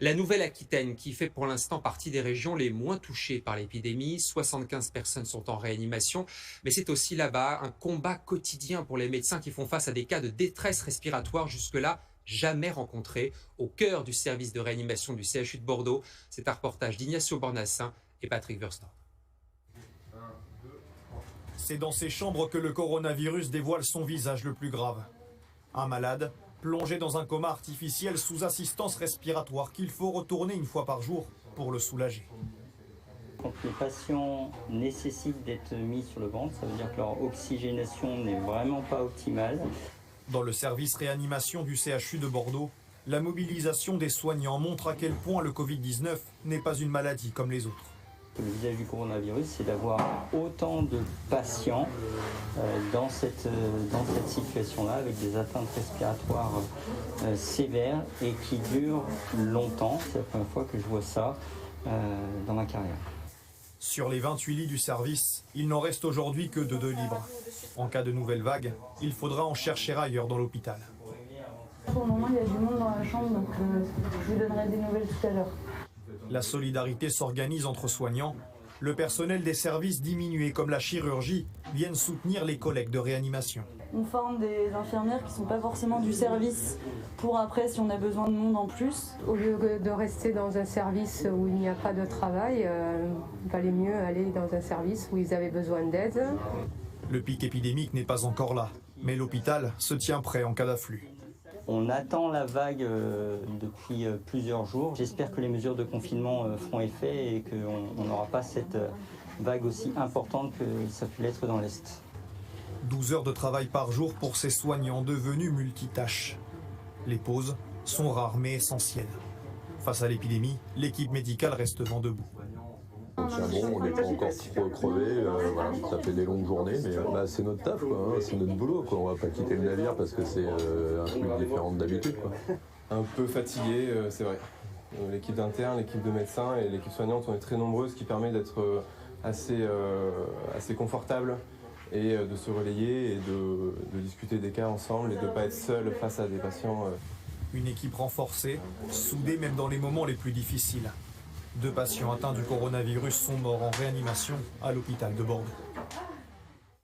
La Nouvelle-Aquitaine, qui fait pour l'instant partie des régions les moins touchées par l'épidémie, 75 personnes sont en réanimation, mais c'est aussi là-bas un combat quotidien pour les médecins qui font face à des cas de détresse respiratoire jusque-là jamais rencontrés, au cœur du service de réanimation du CHU de Bordeaux. C'est un reportage d'Ignacio Bornassin et Patrick Verstorp. C'est dans ces chambres que le coronavirus dévoile son visage le plus grave. Un malade plongé dans un coma artificiel sous assistance respiratoire qu'il faut retourner une fois par jour pour le soulager. Quand les patients nécessitent d'être mis sur le ventre, ça veut dire que leur oxygénation n'est vraiment pas optimale. Dans le service réanimation du CHU de Bordeaux, la mobilisation des soignants montre à quel point le Covid-19 n'est pas une maladie comme les autres. Le visage du coronavirus, c'est d'avoir autant de patients dans cette situation-là, avec des atteintes respiratoires sévères et qui durent longtemps. C'est la première fois que je vois ça dans ma carrière. Sur les 28 lits du service, il n'en reste aujourd'hui que de 2 libres. En cas de nouvelle vague, il faudra en chercher ailleurs dans l'hôpital. Pour le moment, il y a du monde dans la chambre, donc je vous donnerai des nouvelles tout à l'heure. La solidarité s'organise entre soignants. Le personnel des services diminués comme la chirurgie viennent soutenir les collègues de réanimation. On forme des infirmières qui ne sont pas forcément du service pour après si on a besoin de monde en plus. Au lieu de rester dans un service où il n'y a pas de travail, il valait mieux aller dans un service où ils avaient besoin d'aide. Le pic épidémique n'est pas encore là, mais l'hôpital se tient prêt en cas d'afflux. On attend la vague depuis plusieurs jours. J'espère que les mesures de confinement feront effet et qu'on n'aura pas cette vague aussi importante que ça peut l'être dans l'Est. 12 heures de travail par jour pour ces soignants devenus multitâches. Les pauses sont rares mais essentielles. Face à l'épidémie, l'équipe médicale reste vent debout. On tient bon, on n'est pas encore trop crevé, voilà, ça fait des longues journées, mais c'est notre taf, quoi, hein, c'est notre boulot. Quoi. On va pas quitter le navire parce que c'est un truc différent d'habitude. Un peu fatigué, c'est vrai. L'équipe d'interne, l'équipe de médecins et l'équipe soignante, on est très nombreuses, ce qui permet d'être assez confortable et de se relayer et de discuter des cas ensemble et de ne pas être seul face à des patients. Une équipe renforcée, soudée même dans les moments les plus difficiles. 2 patients atteints du coronavirus sont morts en réanimation à l'hôpital de Bordeaux.